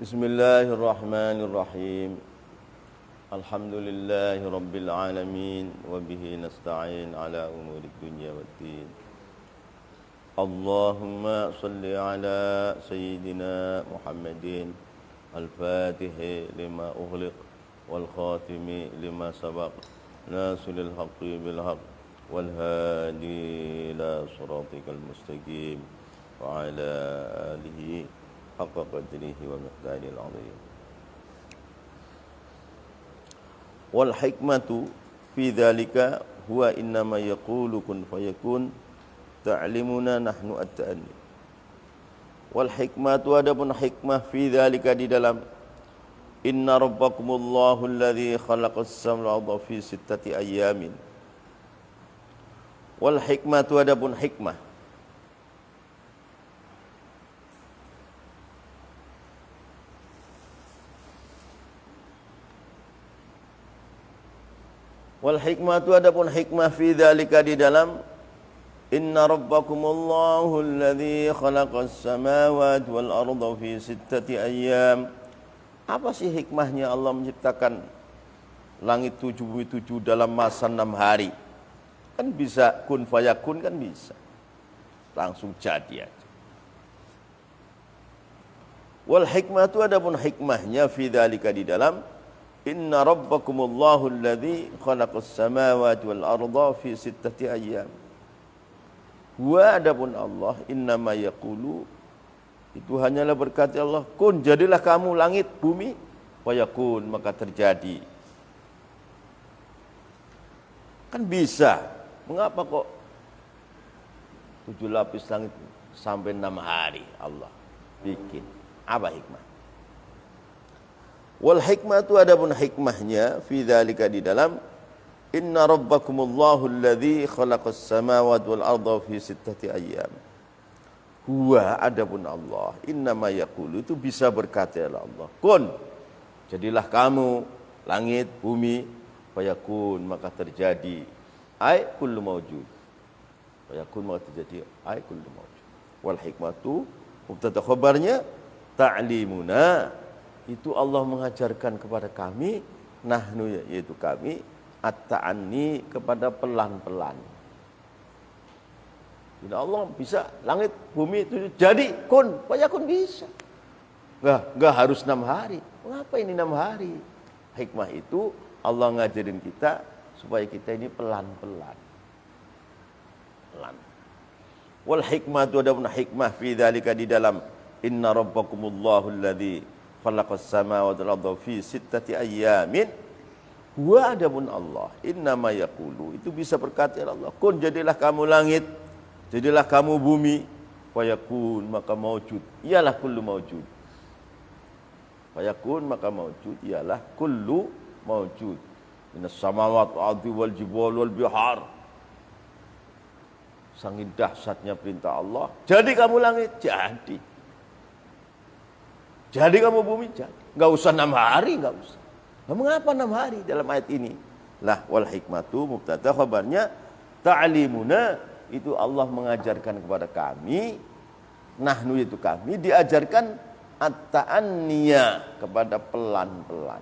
Bismillahirrahmanirrahim. Alhamdulillahi rabbil alamin wa bihi nasta'in ala umuri dunya waddin. Allahumma salli ala sayyidina Muhammadin al-fatihi lima ughliq wal khatimi lima sabaq nasilil haqqi bil haqq wal hadi ila siratikal mustaqim wa ala alihi haqqa qadrihi wa miqdaril azim. Wal hikmatu fi dzalika huwa innama yaqulu kun fayakun ta'limuna nahnu at-ta'anni. Wal hikmatu, adapun hikmah fi dzalika di dalam inna rabbakumullahu alladzi khalaqas samawati fi sittati ayyamin. Wal hikmatu, adapun hikmah wal hikmatu, adapun hikmah fi dzalika di dalam inna rabbakumullahu alladzi khalaqas samawati wal arda fi sittati ayyam. Apa sih hikmahnya Allah menciptakan langit 7 dalam masa 6 hari? Kan bisa kun fayakun, kan bisa langsung jadi aja. Wal hikmatu, adapun hikmahnya fi dzalika di dalam inna rabbakumullahu alladzi khalaqas samawati wal arda fi sittati ayyam. Wa adapun Allah innama yaqulu, itu hanyalah berkata Allah, kun, jadilah kamu langit bumi, wa yakun, maka terjadi. Kan bisa. Mengapa kok 7 lapis langit sampai 6 hari Allah bikin? Apa hikmah? Wal hikmatu, adapun hikmahnya fi dzalika di dalam inna rabbakumullahu alladzi khalaqas samawati wal arda fi sittati ayyam. Huwa, adapun Allah innama yaqulu, itu bisa berkata ya Allah, kun, jadilah kamu langit bumi, fayakun, maka terjadi, ai kullu mawjud, fayakun, maka terjadi, ai kullu mawjud. Wal hikmatu mubtada khabarnya ta'limuna, itu Allah mengajarkan kepada kami, nahnu, yaitu kami, at-ta'anni, kepada pelan-pelan. Bila Allah bisa langit bumi itu jadi kun fayakun, bisa. Enggak harus 6 hari. Mengapa ini 6 hari? Hikmah itu Allah ngajarin kita supaya kita ini pelan-pelan. Pelan. Wal hikmatu, adapun hikmah fi dzalika di dalam inna rabbakumullahu alladzi khalaqas samawati wal arda fi sittati ayyamin. Huwa, adapun Allah innama yaqulu, itu bisa berkata ya Allah, kun, jadilah kamu langit, jadilah kamu bumi, fayakun, maka maujud, ialah kullu maujud. Fayakun, maka maujud, ialah kullu maujud. Minas samawati wal ardi wal jibali wal bihar. Sangat dahsyatnya perintah Allah. Jadi kamu langit, jadi. Jadi kamu bumi, jadi. Enggak usah 6 hari, enggak usah. Nah, mengapa 6 hari dalam ayat ini? Lah, wal hikmatu mubtada khabarnya ta'limuna, itu Allah mengajarkan kepada kami, nahnu, itu kami, diajarkan at-ta'anniya, kepada pelan-pelan.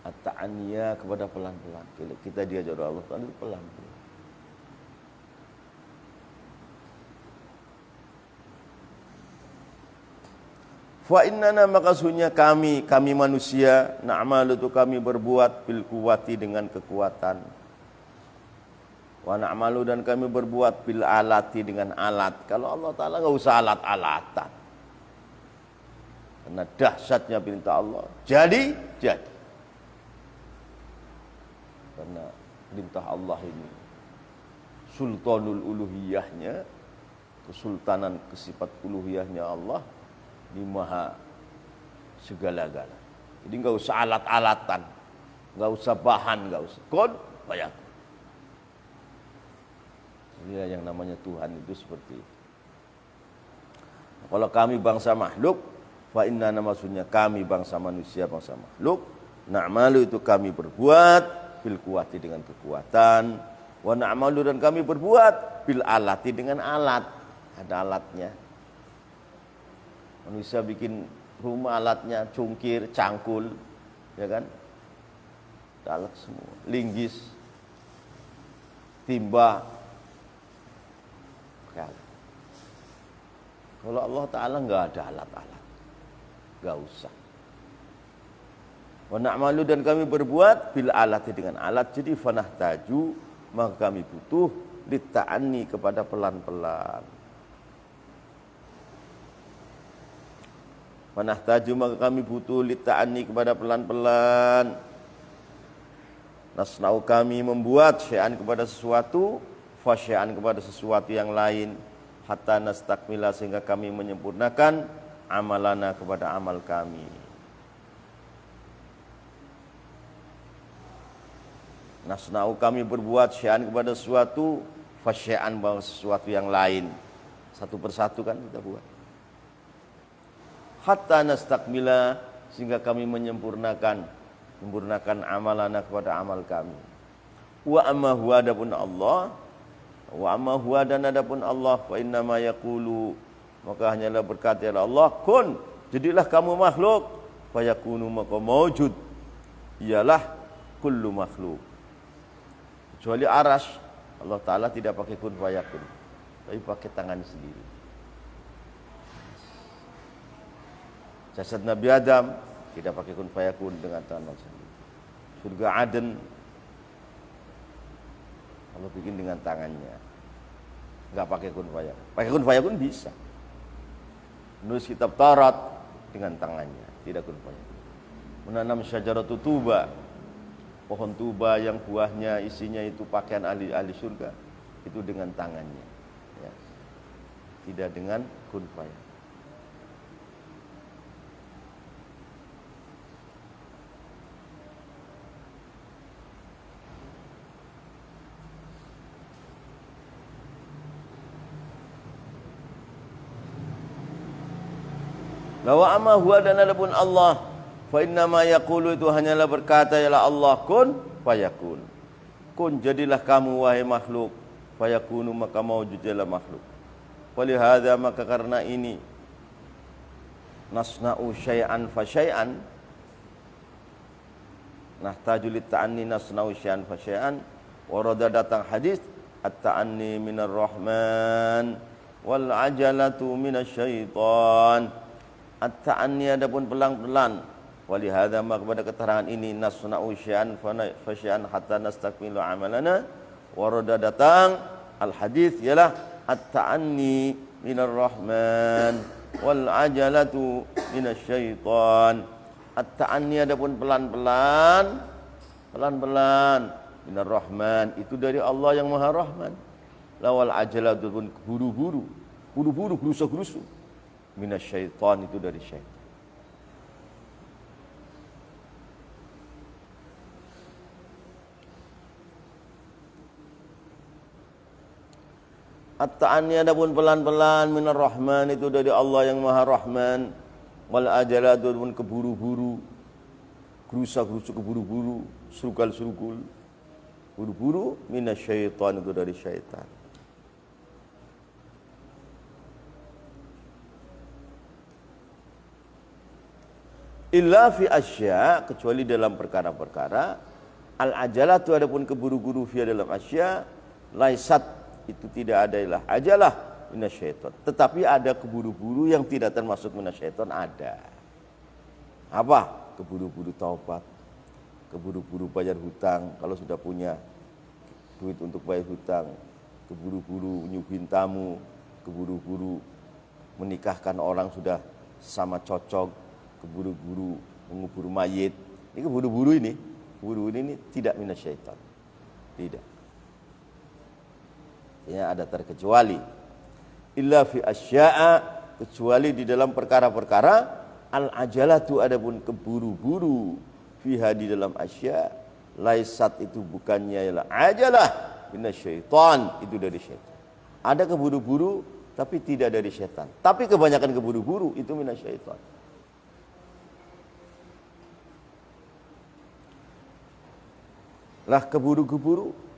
At-ta'anniya, kepada pelan-pelan. Kita diajar Allah itu pelan-pelan. Fa innana, maka sesungguhnya kami manusia, na'malu, itu kami berbuat bil quwwati, dengan kekuatan. Wa na'malu, dan kami berbuat bil alati, dengan alat. Kalau Allah Ta'ala enggak usah alat-alatan. Karena dahsyatnya perintah Allah. Jadi. Karena perintah Allah ini sultanul uluhiyahnya, kesultanan, kesifat uluhiyahnya Allah ini maha segala-gala. Jadi enggak usah alat-alatan, enggak usah bahan, enggak usah kun fayakun. Jadi yang namanya Tuhan itu seperti itu. Kalau kami bangsa makhluk, fa inna, maksudnya kami bangsa manusia, bangsa makhluk, na'malu, itu kami berbuat bil quwwati, dengan kekuatan, wa na'malu, dan kami berbuat bil alati, dengan alat. Ada alatnya. Manusia bikin rumah alatnya cungkir, cangkul, ya kan? Alat semua, linggis, timba. Kalau Allah Ta'ala nggak ada alat-alat, nggak usah. Wa na'malu, dan kami berbuat bil alati, dengan alat. Jadi fanahtaju, maka kami butuh litta'anni, kepada pelan-pelan. Fanahtaju, maka kami butuh litta'anni, kepada pelan-pelan. Nasna'u, kami membuat, syai'an, kepada sesuatu, fasyai'an, kepada sesuatu yang lain, hatta nastakmila, sehingga kami menyempurnakan amalana, kepada amal kami. Nasna'u, kami berbuat, syai'an, kepada sesuatu, fasyai'an, bahwa sesuatu yang lain. Satu persatu kan kita buat. Hatta nastakmila, sehingga kami menyempurnakan amalana, kepada amal kami. Wa amma huwa, adapun Allah, wa amma huwa, dan adapun Allah, fa inna ma yaqulu, maka hanyalah berkata ya Allah, kun, jadilah kamu makhluk, fa yakunu, maka maujud, ialah kullu makhluk. Kecuali aras, Allah Ta'ala tidak pakai kun fa yakun, tapi pakai tangan sendiri. Jasad Nabi Adam tidak pakai kun fa yakun, dengan tangan sendiri. Surga Aden Allah bikin dengan tangannya, nggak pakai kun fayakun. Pakai kun fayakun bisa. Menulis kitab Taurat dengan tangannya, tidak kun fayakun. Menanam syajaratu tuba, pohon tuba yang buahnya isinya itu pakaian ahli surga, itu dengan tangannya, ya. Tidak dengan kun fayakun. Lawa amma huwa, dan adapun Allah, fa inna ma yaqulu, itu hanyalah berkata ialah Allah, kun fayakun. Kun, jadilah kamu wahai makhluk, fayakunu, maka maujud ialah makhluk. Walihada, maka karena ini, nasna'u syai'an fa syai'an, nahtaju litta'anni nasna'u syai'an fa syai'an. Warada, datang hadis, at-ta'anni minar rahman wal ajalatu minasyaitan. At-ta'anni, adapun pelan-pelan. Walihada, maka pada keterangan ini, nasna'u syai'an fa syai'an hatta nastakmilu amalana. Warada, datang al-hadis, ialah at-ta'anni minar rahman wal ajalatu minasyaitan. At-ta'anni, adapun pelan-pelan minar rahman, itu dari Allah yang Maha Rahman. Lawal ajalatu, pun buru-buru, gerusa-gerusu, minasyaitan, itu dari syaitan. At-ta'anni, adapun pelan-pelan, minar rahman, itu dari Allah yang Maha Rahman. Wal ajalatu, pun keburu-buru, gerusa-gerusu, keburu-buru, serukal-serukul, buru-buru, minasyaitan, itu dari syaitan. Illa fi asya, kecuali dalam perkara-perkara, al-ajalatu, adapun keburu-buru, fi dalam asya, laisat, itu tidak ada ilah ajalah minasyaitan, tetapi ada keburu-buru yang tidak termasuk minasyaitan, ada. Apa? Keburu-buru taubat, keburu-buru bayar hutang kalau sudah punya duit untuk bayar hutang, keburu-buru nyuguhin tamu, keburu-buru menikahkan orang sudah sama cocok, keburu-buru mengubur mayit. Ini keburu-buru ini tidak minasyaitan. Tidak. Ya, ada terkecuali. Illa fi asya'a, kecuali di dalam perkara-perkara, al-ajalatu, adapun keburu-buru, fiha, di dalam asya, laisat, itu bukannya ialah ajalah minasyaitan, itu dari syaitan. Ada keburu-buru tapi tidak dari syaitan. Tapi kebanyakan keburu-buru itu minasyaitan. Lah keburu-keburu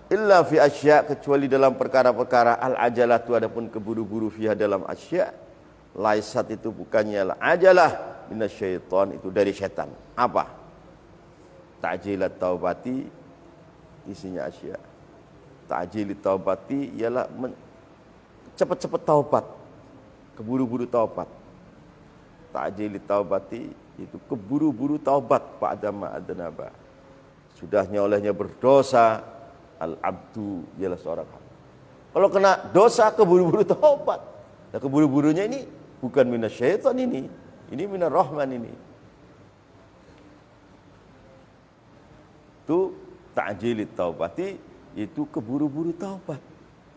illa fi asya, kecuali dalam perkara-perkara al-ajalatu, adapun keburu-buru fiha dalam asya, laisat itu bukannya ajalah minasyaiton, itu dari setan. Apa? Ta'jilat taubati, isinya asya. Ta'jilat taubati ialah cepat-cepat taubat, keburu-buru taubat. Ta'jilat taubati itu keburu-buru taubat ba'da ma adnaba, sudahnya olehnya berdosa. Al-abdu ialah seorang hamba. Kalau kena dosa keburu-buru taubat. Nah, keburu-burunya ini bukan minasyaiton ini minar rahman ini. Itu ta'jilit taubati, itu keburu-buru taubat.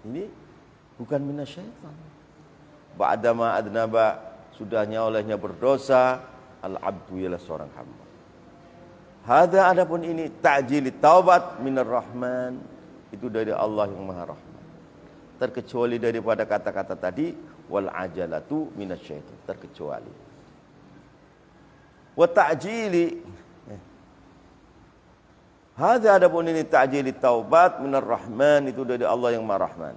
Ini bukan minasyaiton. Ba'da ma adnaba, sudahnya olehnya berdosa. Al-abdu ialah seorang hamba. Hadza, adapun ini ta'jilit taubat minar rahman, itu dari Allah yang Maha Rahman. Terkecuali daripada kata-kata tadi wal ajalatu minasyaiton, terkecuali. Wa ta'jili, hadza, adapun ini ta'jilit taubat minar rahman, itu dari Allah yang Maha Rahman.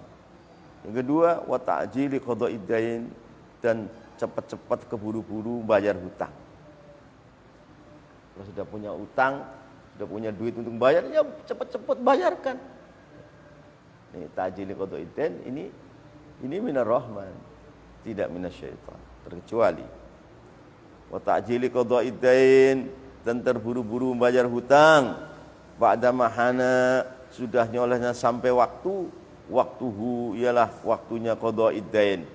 Yang kedua, wa ta'jili qada'id dain, dan cepat-cepat keburu-buru bayar hutang. Kalau sudah punya utang, sudah punya duit untuk bayar, ya cepat-cepat bayarkan. Ini ta'jili qada'id dain, ini minar rahman, tidak minasyaitan, terkecuali. Wa ta'jili qada'id dain, dan terburu-buru membayar hutang. Ba'da mahana, sudahnya olehnya sampai waktuhu ialah waktunya qada'id dain.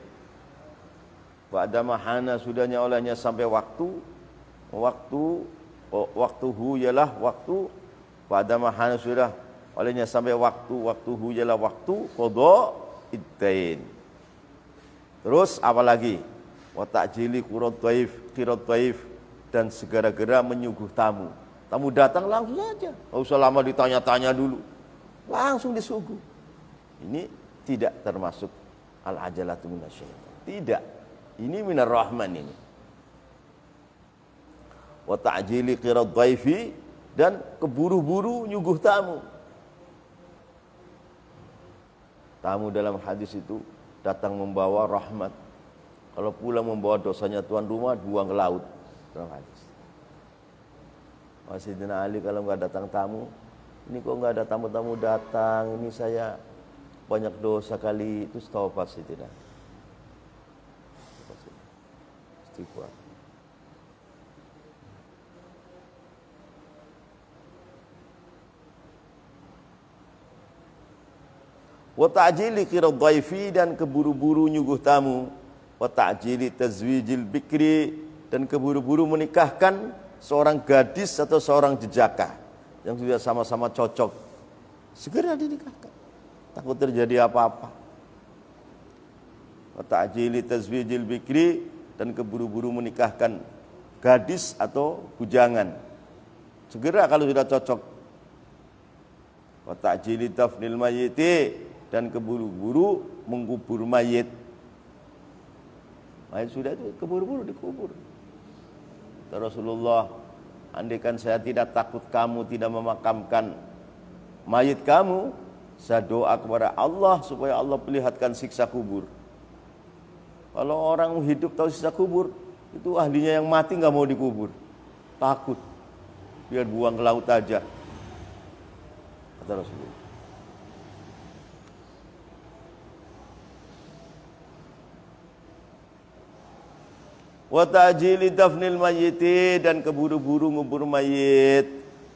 Ba'da mahana, sudahnya olehnya sampai waktuhu ialah waktu. Pada mahana, sudah olehnya sampai waktuhu ialah waktu qada'id dain. Terus apa lagi? Wa ta'jili qirat dhaif, dan segera-gera menyuguh tamu. Tamu datang langsung saja, enggak usah lama ditanya-tanya dulu, langsung disuguh. Ini tidak termasuk al-ajalatu minasyaitan. Tidak. Ini minar rahman ini. Wa ta'jili qirat dhaifi, dan keburu-buru nyuguh tamu. Tamu dalam hadis itu datang membawa rahmat. Kalau pulang membawa dosanya tuan rumah, buang ke laut. Dalam hadis. Sayyidina Ali kalau enggak datang tamu, ini kok enggak ada tamu-tamu datang, ini saya banyak dosa kali, itu taubat Sayyidina. Istighfar. Wa ta'jili qirat dhaifi, dan keburu-buru nyuguh tamu. Wa ta'jili tazwijil bikri, dan keburu-buru menikahkan seorang gadis atau seorang jejaka yang sudah sama-sama cocok. Segera dinikahkan, takut terjadi apa-apa. Wa ta'jili tazwijil bikri, dan keburu-buru menikahkan gadis atau bujangan. Segera kalau sudah cocok. Wa ta'jili dafnil mayyiti, dan keburu-buru mengkubur mayit. Mayit sudah itu keburu-buru dikubur. Rasulullah, andaikan saya tidak takut kamu tidak memakamkan mayit kamu, saya doa kepada Allah supaya Allah perlihatkan siksa kubur. Kalau orang hidup tahu siksa kubur, itu ahlinya yang mati nggak mau dikubur, takut, biar buang ke laut aja, kata Rasulullah. Wa ta'jili dafnil mayyiti, dan keburu-buru ngubur mayit.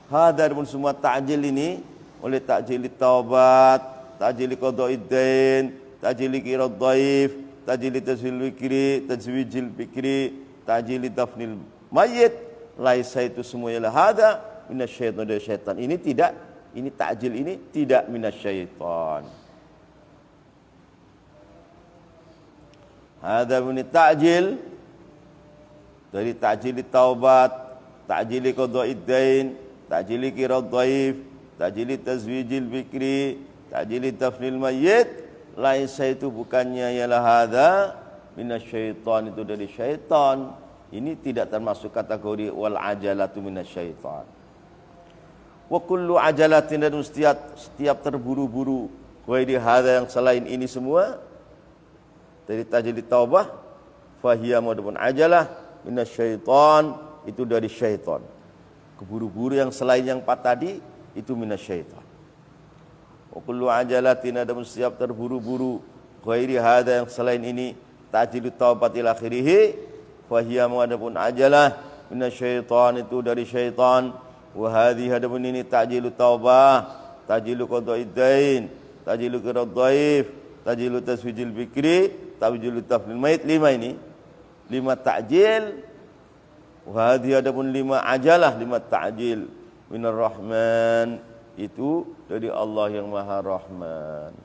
Hadar pun semua ta'jil ini oleh ta'jili taubat, ta'jili qada'id dain, ta'jili qirat dhaif, ta'jili tazwijil fikri, ta'jili dafnil mayyit, laisa itu semuanya hadza minasyaitan, dari syaitan. Ini tidak, ini ta'jil ini tidak minasyaitan. Hadza min ta'jil, dari ta'jili taubat, ta'jili qada'id dain, ta'jili qirat dhaif, ta'jili tazwijil fikri, ta'jili dafnil mayyit, laisa itu bukannya ialah hadza minasyaitan, itu dari syaitan. Ini tidak termasuk kategori wal ajalatu minasyaitan. Wa kullu ajalatin, dan setiap terburu-buru, ghairi hadza, yang selain ini semua dari tajlid taubah, fahiya madbun ajalah minasyaiton, itu dari syaitan. Keburu-buru yang selain yang empat tadi itu minasyaiton. Wa kullu ajalatin, dan setiap terburu-buru, ghairi hadza, yang selain ini, tajlid taubat ila akhirih, fahiya madbun ajalah minasyaiton, itu dari syaitan. Wa hadhihi, adapun ini ta'jilu taubah, ta'jilu qada'id dain, ta'jilu qirad dhaif, ta'jilu taswijil bikri, ta'jilu taflil mait. 5 ini, 5 ta'jil. Wa hadhihi, adapun 5 ajalah, 5 ta'jil minar rahman, itu dari Allah yang Maha Rahman.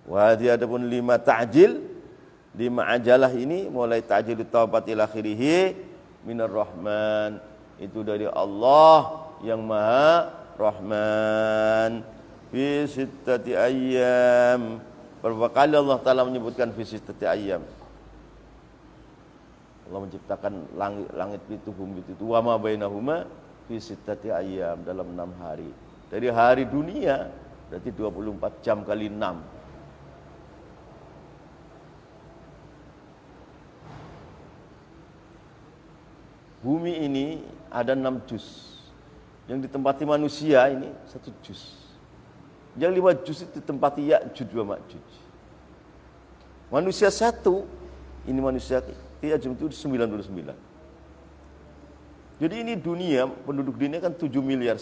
Wa hadhihi, adapun 5 ta'jil, 5 ajalah ini, mulai ta'jilu taubat ila akhirih, minar rahman, itu dari Allah yang Maha Rahman. Fi sittati ayyam, berapa kali Allah Ta'ala menyebutkan fi sittati ayyam? Allah menciptakan langit itu, bumi itu, wa ma bainahuma fi sittati ayyam, dalam 6 hari. Dari hari dunia berarti 24 jam kali 6. Bumi ini ada 6 juz. Yang ditempati manusia ini 1 juz. Yang 5 juz itu ditempati Ya'juj wa Ma'juj. Manusia 1, ini manusia Ya'juj itu 99. Jadi ini dunia, penduduk dunia kan 7,5 miliar.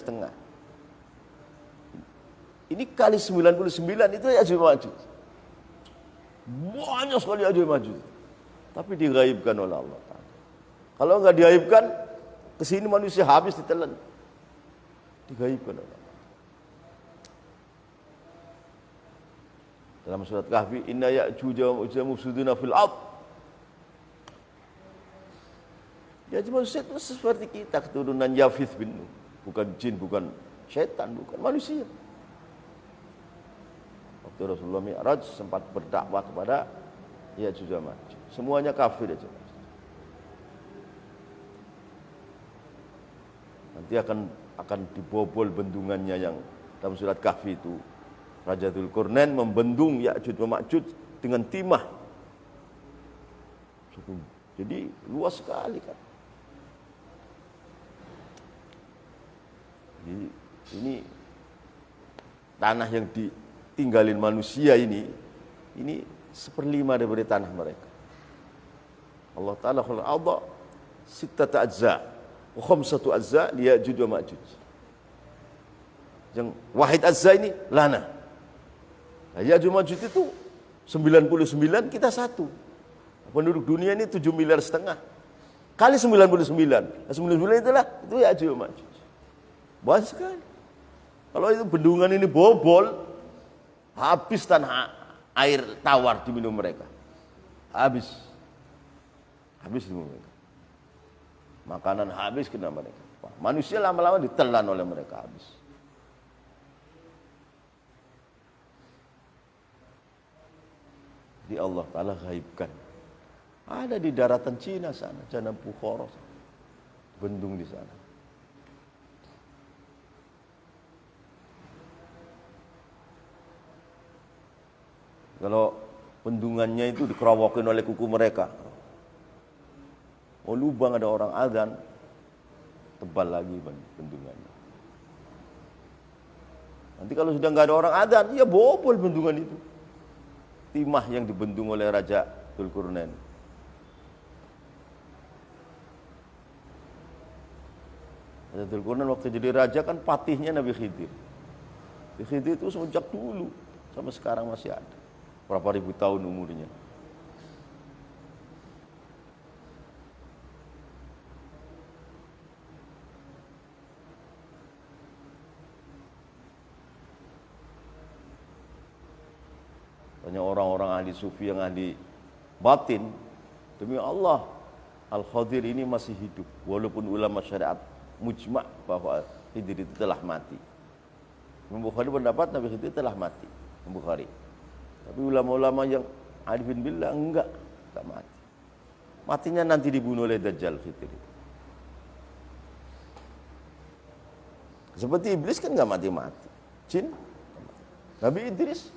Ini kali 99 itu Ya'juj wa Ma'juj. Banyak sekali Ya'juj wa Ma'juj. Tapi digaibkan oleh Allah. Kalau enggak digaibkan, kesini manusia habis ditelan. Digaibkan Allah. Dalam surat Kahfi, inna ya'juj wa ma'juj mufsiduna fil ardh. Ya, manusia itu seperti kita, keturunan Yafith bin Nuh. Bukan jin, bukan syaitan, bukan manusia. Waktu Rasulullah Mi'raj sempat berdakwah kepada Ya'juj wa Ma'juj. Semuanya kafir aja. Nanti akan dibobol bendungannya yang dalam surat Kahfi itu. Raja Dzulqarnain membendung Ya'juj wa Ma'juj dengan timah. Jadi luas sekali kan. Jadi ini tanah yang ditinggalin manusia ini 1/5 dari tanah mereka. Allah Ta'ala khalaqal arda sittata ajza' wa khamsatu ajza' li Ya'juj wa Ma'juj. Yang wahid ajza' ini lana. Nah, Ya'juj wa Ma'juj itu 99, kita 1. Penduduk dunia ini 7,5 miliar. Kali 99. Nah, 99 itu Ya'juj wa Ma'juj. Banyak sekali. Kalau itu bendungan ini bobol, habis tanah air tawar diminum mereka. Habis diminum mereka. Makanan habis kena mereka. Manusia lama-lama ditelan oleh mereka habis. Di Allah Ta'ala gaibkan. Ada di daratan Cina sana, Janab Bukhara. Bendung di sana. Kalau bendungannya itu dikerowokin oleh kuku mereka. Oh, lubang ada orang azan, tebal lagi bendungannya. Nanti kalau sudah nggak ada orang azan, ya bobol bendungan itu. Timah yang dibendung oleh Raja Dzulqarnain. Raja Dzulqarnain waktu jadi raja kan patihnya Nabi Khidir. Nabi Khidir itu sejak dulu sampai sekarang masih ada. Berapa ribu tahun umurnya. Banyak orang-orang ahli sufi yang ahli batin, demi Allah, Al-Khadir ini masih hidup. Walaupun ulama syariat mujma' bahwa Khidir itu telah mati. Imam Bukhari berpendapat Nabi Khidir telah mati. Imam Bukhari. Tapi ulama-ulama yang arifin billah enggak mati. Matinya nanti dibunuh oleh Dajjal Khidir. Seperti iblis kan nggak mati-mati, jin, Nabi Idris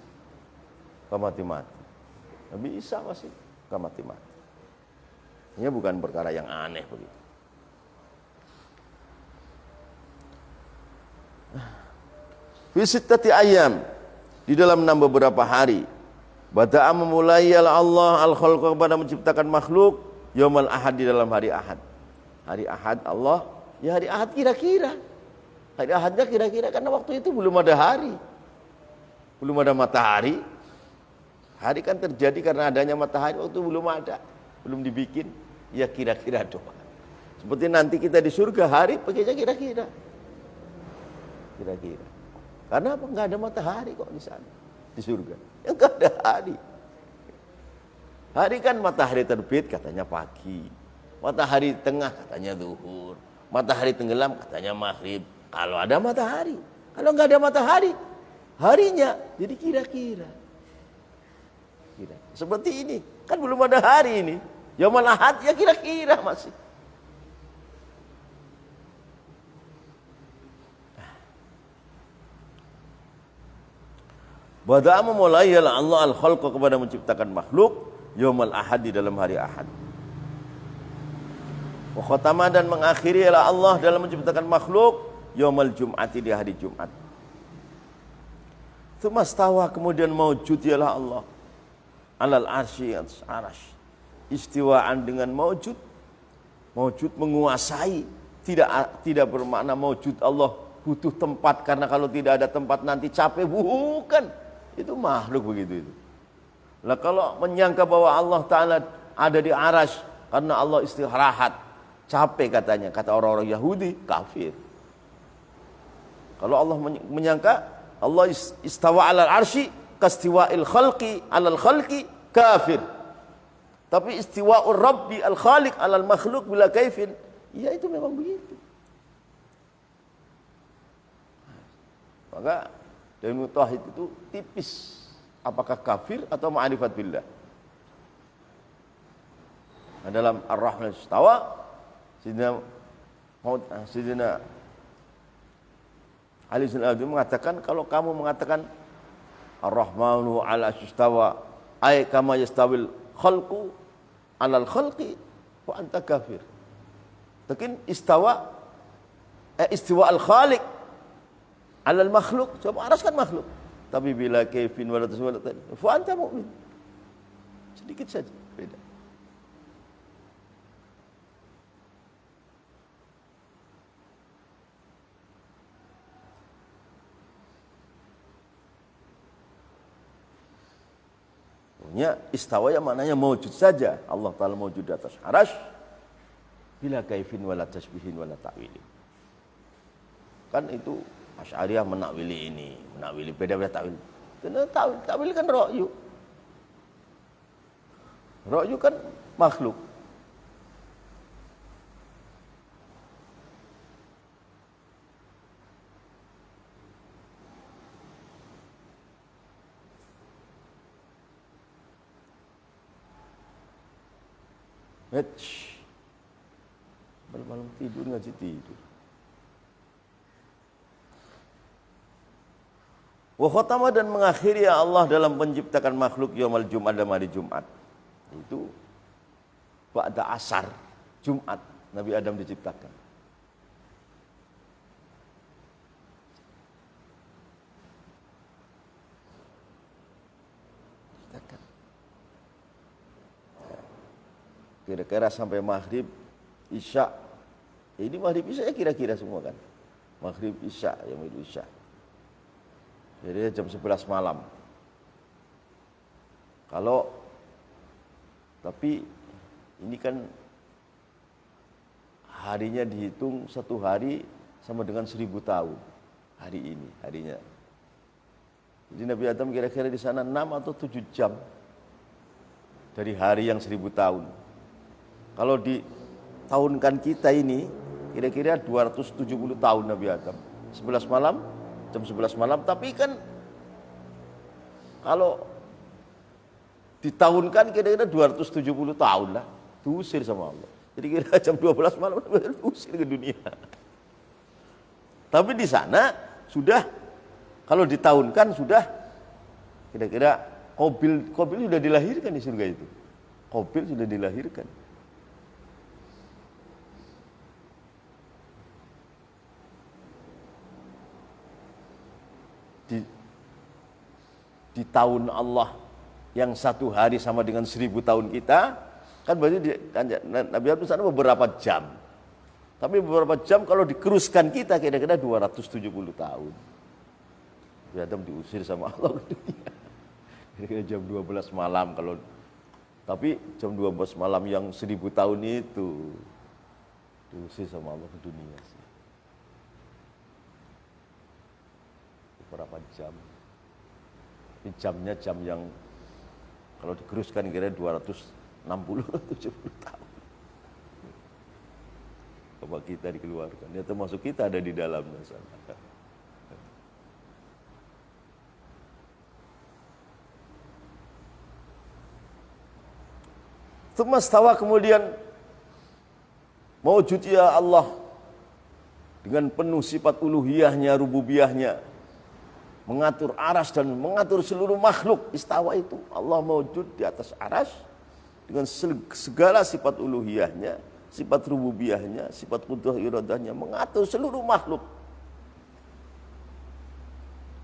nggak mati-mati, Nabi Isa masih nggak mati-mati. Ini bukan perkara yang aneh begitu. Fi sittati ayyam, di dalam 6 beberapa hari. Bada'a memulai Allah al-khalqa kepada menciptakan makhluk yaumal ahad, di dalam hari Ahad. Hari Ahad Allah, ya hari Ahad kira-kira. Hari Ahadnya kira-kira karena waktu itu belum ada hari. Belum ada matahari. Hari kan terjadi karena adanya matahari, waktu belum ada, belum dibikin. Ya kira-kira doang. Seperti nanti kita di surga, hari pakainya kira-kira. Kira-kira. Karena apa? Enggak ada matahari kok di sana, di surga. Enggak ada hari. Hari kan matahari terbit katanya pagi, matahari tengah katanya zuhur, matahari tenggelam katanya maghrib. Kalau ada matahari, kalau enggak ada matahari, harinya jadi kira-kira. Seperti ini, kan belum ada hari ini. Yaumul Ahad ya kira-kira masih. Bada'a memulai Allah al-khalqa kepada menciptakan makhluk yaumul Ahad, di dalam hari Ahad. Wa khatama, dan mengakhiri Allah dalam menciptakan makhluk yaumul Jum'ati, di hari Jumat. Tsumastawa, kemudian maujud ialah Allah alal arsy, atas arasy. Istiwaan dengan maujud. Maujud menguasai, tidak bermakna maujud Allah butuh tempat, karena kalau tidak ada tempat nanti capek, bukan. Itu makhluk begitu itu. Lah kalau menyangka bahwa Allah Ta'ala ada di arasy karena Allah istirahat, capek katanya, kata orang-orang Yahudi, kafir. Kalau Allah menyangka Allah istawa alal arsy kastiwa'il khalqi alal khalqi, kafir. Tapi istiwa'ur rabbi al khaliq alal makhluk bila kaifin, ya itu memang begitu. Maka ilmu tauhid itu tipis, apakah kafir atau ma'rifat billah. Nah, dalam Ar-Rahman Istawa, Sayyidina Ali bin Abi mengatakan, kalau kamu mengatakan Ar-Rahmanu 'ala istawa, ay kama yastawil khalqu 'alal khalqi, wa anta kafir. Lakin istawa istiwa al-khaliq 'alal makhluk, coba aras kan makhluk. Tapi bila kaifin wala tasawwala fa anta mu'min. Sedikit saja beda. Ya, istawa yang maknanya mewujud saja. Allah Ta'ala mewujud di atas arasy bila kaifin wala tasbihin wala ta'wilin. Kan itu Asy'ariyah menakwili ini, menakwili beda-beda takwil. Karena takwil kan ra'yu. Ra'yu kan makhluk. Malam-malam tidur ngaji tidur. Wa khatama, dan mengakhiri Allah dalam menciptakan makhluk yaumul Jumat, dalam hari Jumat. Itu ba'da asar Jumat Nabi Adam diciptakan. Kira-kira sampai maghrib, isya. Ini maghrib isya ya kira-kira semua kan. Maghrib isya, yang itu isya. Jadi jam 11 malam. Tapi ini kan harinya dihitung, satu hari sama dengan 1000 tahun. Hari ini, harinya. Jadi Nabi Adam kira-kira di sana 6 atau 7 jam dari hari yang 1000 tahun. Kalau ditahunkan kita ini, kira-kira 270 tahun Nabi Adam. 11 malam, jam 11 malam, tapi kan kalau ditahunkan kira-kira 270 tahun lah, diusir sama Allah. Jadi kira jam 12 malam diusir ke dunia. Tapi di sana sudah, kalau ditahunkan sudah kira-kira Qabil sudah dilahirkan di surga itu. Qabil sudah dilahirkan. Di tahun Allah yang 1 hari sama dengan 1000 tahun kita, kan berarti Nabi Adam sana beberapa jam. Tapi beberapa jam kalau dikeruskan kita kira-kira 270 tahun. Nabi Adam diusir sama Allah ke dunia. Kira-kira jam 12 malam kalau, tapi jam 12 malam yang 1000 tahun itu diusir sama Allah ke dunia sih. Beberapa jam. Ini jamnya jam yang kalau digeruskan kira-kira 260-70 tahun. Coba kita dikeluarkan, ya termasuk kita ada di dalamnya sana. Tumastawa, kemudian mawjud ya Allah dengan penuh sifat uluhiyahnya, rububiyahnya, mengatur aras dan mengatur seluruh makhluk. Istawa itu Allah mawjud di atas aras dengan segala sifat uluhiyahnya, sifat rububiyahnya, sifat qudrah iradahnya, mengatur seluruh makhluk.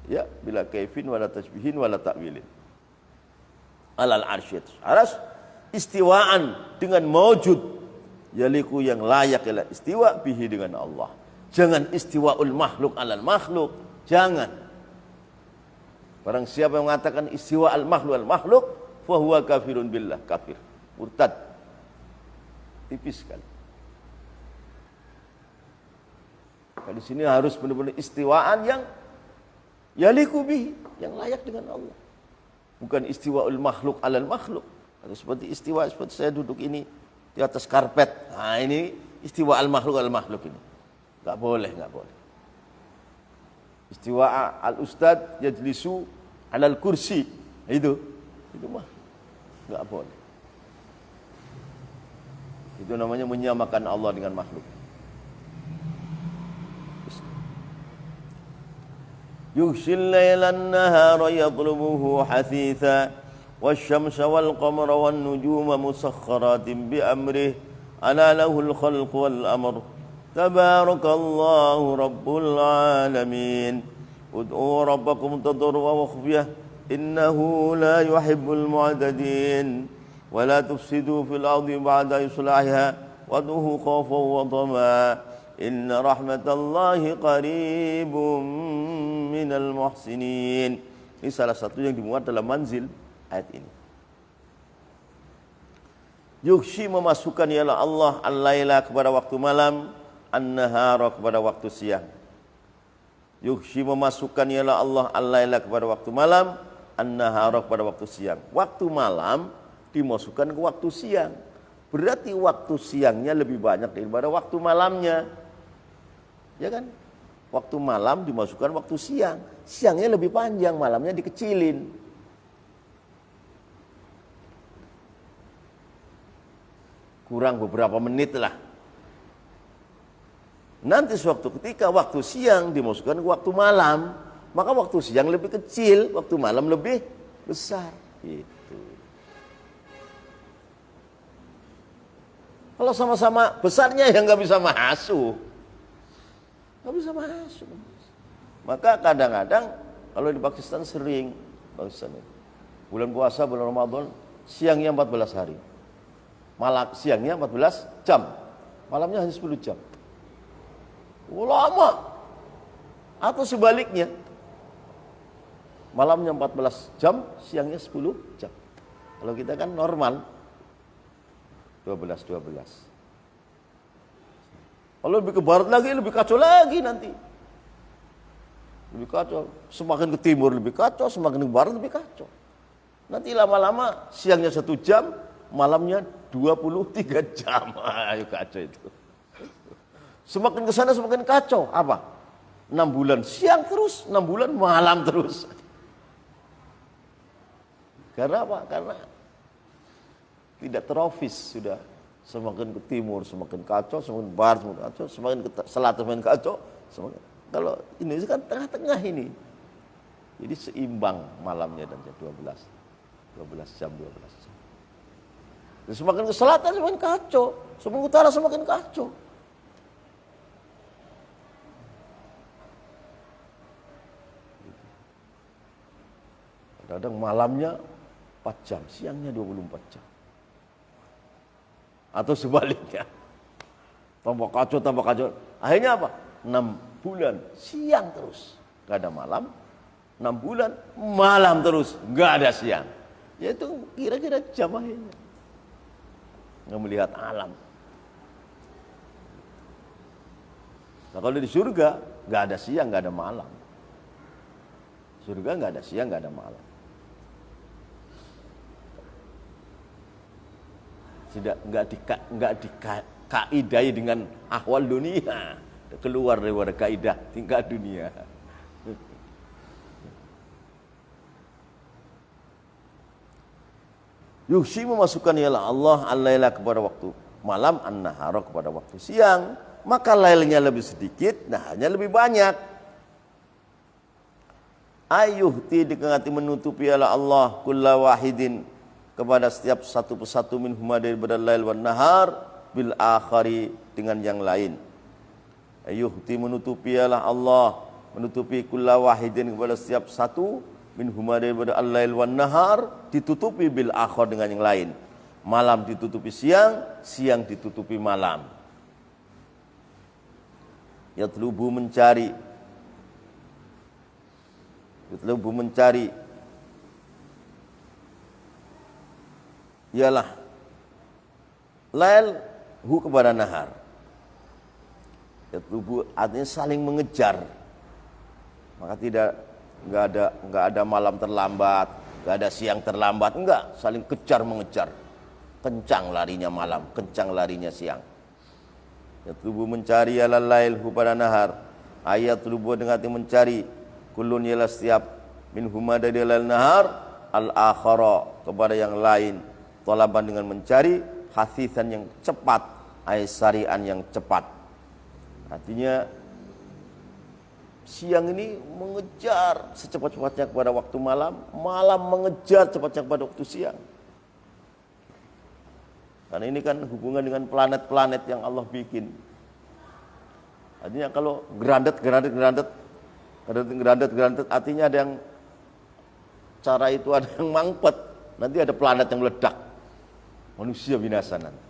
Ya, bila kaifin wala tasbihin wala ta'wilin. Alal arsyid. Aras istiwaan dengan mawjud yaliku yang layak ialah istiwa bihi dengan Allah. Jangan istiwaul makhluk alal makhluk, jangan. Barang siapa yang mengatakan istiwa al-makhluk, fahuwa kafirun billah, kafir, murtad. Tipis sekali. Nah, di sini harus benar-benar istiwaan yang yaliku bihi, yang layak dengan Allah. Bukan istiwaul makhluk alal makhluk. Atau seperti istiwa seperti saya duduk ini di atas karpet. Nah, ini istiwa al-makhluk al-makhluk ini. Enggak boleh. Istiwa al-ustad yajlisu alal kursi. Itu mah enggak boleh. Itu namanya menyamakan Allah dengan makhluk. Yughshil lailan nahara yatlubuhu hathitha wasyamsa wal qamara wan nujuma musakhkharatin bi amrih ala lahul khalqu wal amr. Tabarakallahu rabbul alamin. Ud'u rabbakum tadarruan wa khufyah innahu la yuhibbul mu'tadin. Wa la tufsidu fil ardi ba'da islahiha wad'uhu khawfan wa tama'a. Inna rahmatallahi qaribum minal muhsinin. Ini salah satu yang dimuat dalam manzil ayat ini. Yughshi memasukkan ialah Allah al-laila kepada waktu malam, an-nahara kepada waktu siang. Yughshi memasukkan ialah Allah al-laila kepada waktu malam, an-nahara kepada waktu siang. Waktu malam dimasukkan ke waktu siang. Berarti waktu siangnya lebih banyak daripada waktu malamnya. Ya kan? Waktu malam dimasukkan waktu siang. Siangnya lebih panjang, malamnya dikecilin. Kurang beberapa menit lah. Nanti suatu ketika waktu siang dimasukkan ke waktu malam, maka waktu siang lebih kecil, waktu malam lebih besar. Gitu. Kalau sama-sama besarnya ya nggak bisa masuk. Nggak bisa masuk. Maka kadang-kadang kalau di Pakistan sering, bulan puasa, bulan Ramadan, siangnya 14 hari. Malam siangnya 14 jam, malamnya hanya 10 jam. Lama. Atau sebaliknya, malamnya 14 jam, siangnya 10 jam. Kalau kita kan normal 12. Kalau lebih ke barat lagi, lebih kacau lagi nanti. Lebih kacau. Semakin ke timur lebih kacau, semakin ke barat lebih kacau. Nanti lama-lama siangnya 1 jam, malamnya 23 jam. Ayo kacau itu. Semakin ke sana semakin kacau. Apa? 6 bulan siang terus, 6 bulan malam terus. Karena apa? Karena tidak terofis sudah. Semakin ke timur semakin kacau, semakin ke barat semakin kacau, semakin ke selatan semakin kacau, semakin. Kalau Indonesia kan tengah-tengah ini. Jadi seimbang malamnya dan jam 12 jam. Dan semakin ke selatan semakin kacau, semakin ke utara semakin kacau. Kadang malamnya 4 jam, siangnya 24 jam. Atau sebaliknya. Tambah kacau. Akhirnya apa? 6 bulan siang terus, gak ada malam. 6 bulan malam terus, gak ada siang. Ya itu kira-kira jam akhirnya. Nggak melihat alam. Nah kalau di surga gak ada siang, gak ada malam. Surga gak ada siang, gak ada malam. Nggak dikaidai dengan ahwal dunia, keluar dari kaidah tingkat dunia. Yuhsi memasukkan ialah Allah al-laila kepada waktu malam, an-nahara kepada waktu siang, maka lailnya lebih sedikit, naharnya lebih banyak. Ayuhti dikengati menutupi ialah Allah kulla wahidin kepada setiap satu persatu minhuma daripada lail wan nahar bil akhari dengan yang lain. Ayuhti menutupi ialah Allah menutupi kulla wahidin kepada setiap satu minhuma daripada al-lail wan nahar ditutupi bil akhar dengan yang lain. Malam ditutupi siang, siang ditutupi malam. Yatlubu mencari ialah lail hu kepada nahar. Yatlubu artinya saling mengejar. Maka enggak ada malam terlambat, enggak ada siang terlambat, enggak, saling kejar mengejar. Kencang larinya malam, kencang larinya siang. Yatlubu mencari ala lail hu pada nahar. Ayat lubu dengan mencari kulun ialah setiap min huma dari lail nahar al akhara kepada yang lain. Talaban dengan mencari, hasisan yang cepat, aisarian yang cepat. Artinya siang ini mengejar secepat-cepatnya kepada waktu malam, malam mengejar cepatnya kepada waktu siang. Karena ini kan hubungan dengan planet-planet yang Allah bikin. Artinya kalau gerandet, artinya ada yang cara itu ada yang mangpet, nanti ada planet yang meledak, manusia binasa nanti.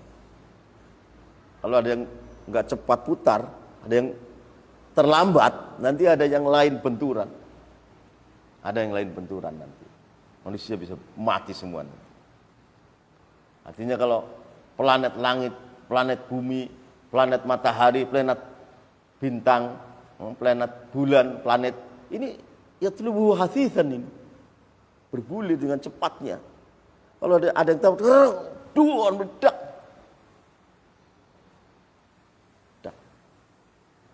Kalau ada yang nggak cepat putar, ada yang terlambat, nanti ada yang lain benturan. Ada yang lain benturan nanti. Manusia bisa mati semua. Artinya kalau planet langit, planet bumi, planet matahari, planet bintang, planet bulan, planet ini ya terlalu hasisan ini. Bergulir dengan cepatnya. Kalau ada yang tahu, duan meledak.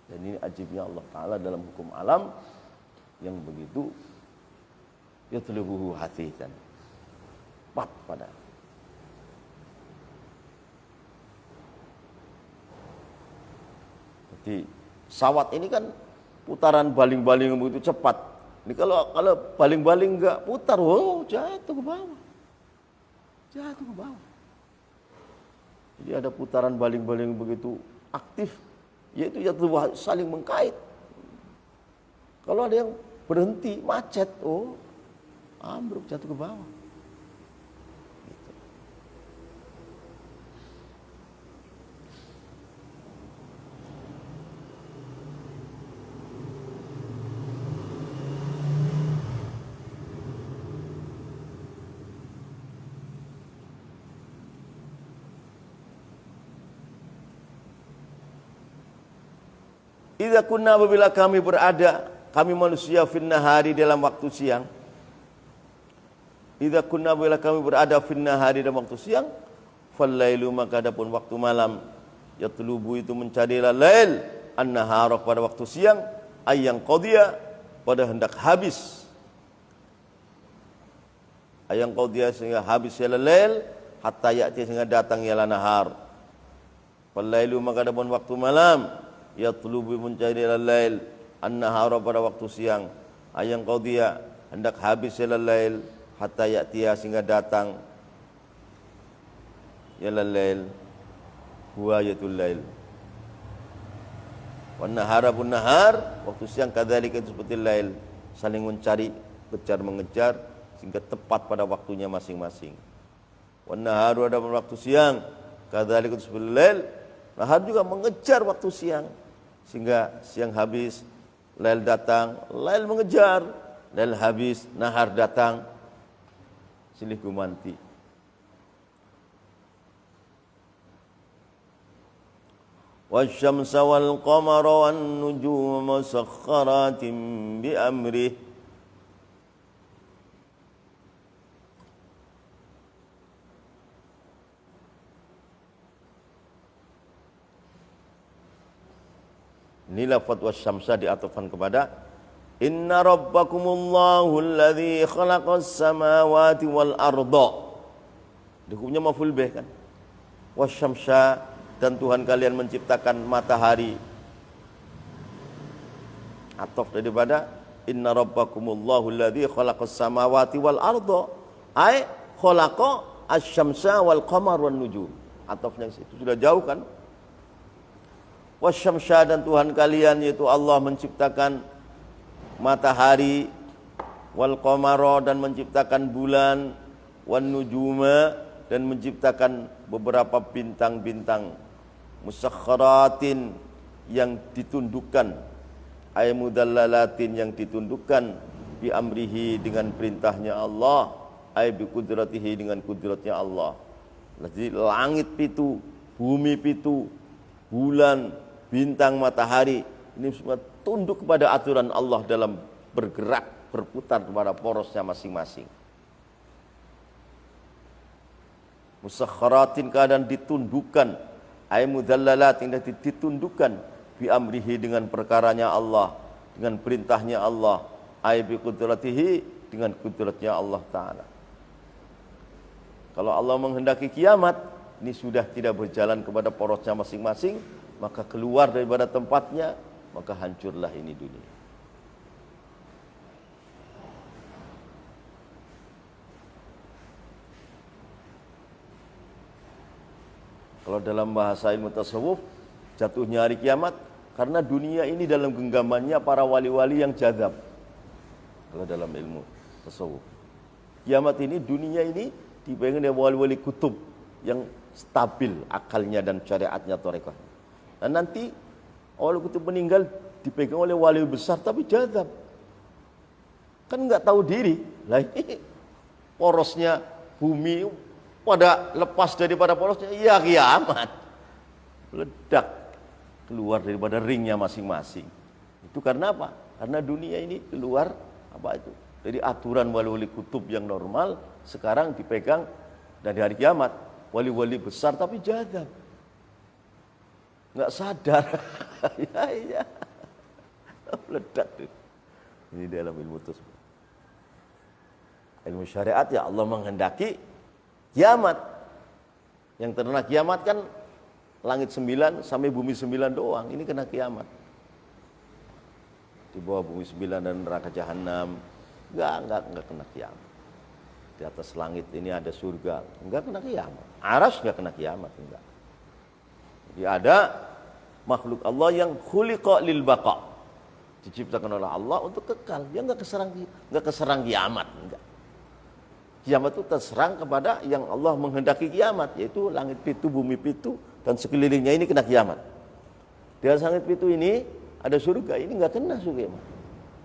Dan ini ajibnya Allah Ta'ala dalam hukum alam yang begitu yatlubuhu hasisan. Cepat pada. Jadi pesawat ini kan putaran baling-baling yang begitu cepat. Ini kalau baling-baling enggak putar, jatuh ke bawah. Jatuh ke bawah. Jadi ada putaran baling-baling yang begitu aktif, yaitu jatuh saling mengkait. Kalau ada yang berhenti, macet, ambruk jatuh ke bawah. Gitu. Idza kunna apabila kami berada, kami manusia finnahari dalam waktu siang. Idza kunna apabila kami berada finnahari dalam waktu siang, fallailu maka adapun waktu malam, yatlubu itu mencari lail an-nahara pada waktu siang, ayang qadiya pada hendak habis. Ayang qadiya sehingga habis ya lail, hatta ya'ti sehingga datang ya nahar. Fallailu maka adapun waktu malam, yatlubu mencari lail an-nahara pada waktu siang, ayang qadhiya hendak habis lail hatta ya'tiya sehingga datang lail huwa yatul lail. Wan nahara pun nahar, waktu siang kadzalika seperti lail, saling mencari, kejar mengejar sehingga tepat pada waktunya masing-masing. Wan naharu ada waktu siang, kadzalika seperti lail, nahar juga mengejar waktu siang sehingga siang habis, lail datang, lail mengejar, lail habis, nahar datang, silih gumanti. Wasyamsa wal qamara wan nujuma musakhkharatin bi amrih. Ini lafaz wasyamsa diatofkan kepada inna rabbakumullahu alladzi khalaqas samawati wal arda. Hukumnya maf'ul bih kan. Wasyamsa, dan Tuhan kalian menciptakan matahari. Atof daripada inna rabbakumullahu alladzi khalaqas samawati wal arda, ai khalaqa asy-syamsa wal qamar wan nujum. Atofnya itu sudah jauh kan. Wasyamsa, dan Tuhan kalian yaitu Allah menciptakan matahari, wal qamara, dan menciptakan bulan, wan nujuma, dan menciptakan beberapa bintang-bintang, musakhkharatin, yang ditundukkan, ay mudallalatin, yang ditundukkan, bi amrihi, dengan perintahnya Allah, ay bi qudratihi, dengan kudratnya Allah. Jadi langit pitu, bumi pitu, bulan, bintang, matahari, ini semua tunduk kepada aturan Allah dalam bergerak, berputar kepada porosnya masing-masing. Musakhkharatin, keadaan ditundukkan, ay mudzallalat, yang ditundukkan, bi amrihi, dengan perkaranya Allah, dengan perintahnya Allah, ay bi qudratihi, dengan kudratnya Allah Ta'ala. Kalau Allah menghendaki kiamat, ini sudah tidak berjalan kepada porosnya masing-masing, maka keluar daripada tempatnya, maka hancurlah ini dunia. Kalau dalam bahasa ilmu tasawuf, jatuhnya hari kiamat karena dunia ini dalam genggamannya para wali-wali yang jadzab. Kalau dalam ilmu tasawuf, kiamat ini, dunia ini dipegang oleh wali-wali kutub yang stabil akalnya dan syariatnya, tarekah. Dan nanti wali kutub meninggal dipegang oleh wali besar tapi jadzab. Kan enggak tahu diri. Lah ini porosnya bumi pada lepas daripada porosnya, ya kiamat. Meledak keluar daripada ringnya masing-masing. Itu karena apa? Karena dunia ini keluar apa itu? Dari aturan wali-wali kutub yang normal sekarang dipegang dari hari kiamat wali-wali besar tapi jadzab. Enggak sadar. Ya. Meledak. Ini dalam ilmu tasawuf. Ilmu syariat ya Allah menghendaki kiamat. Yang terkena kiamat kan langit 9 sampai bumi 9 doang. Ini kena kiamat. Di bawah bumi 9 dan neraka jahanam. Enggak kena kiamat. Di atas langit ini ada surga. Enggak kena kiamat. Arsy enggak kena kiamat, enggak. Jadi ada makhluk Allah yang khuliqa lil baqa. Diciptakan oleh Allah untuk kekal. Dia enggak keserang kiamat, enggak. Kiamat itu terserang kepada yang Allah menghendaki kiamat, yaitu langit pitu, bumi pitu, dan sekelilingnya ini kena kiamat. Di atas langit pitu ini ada surga, ini enggak kena surga.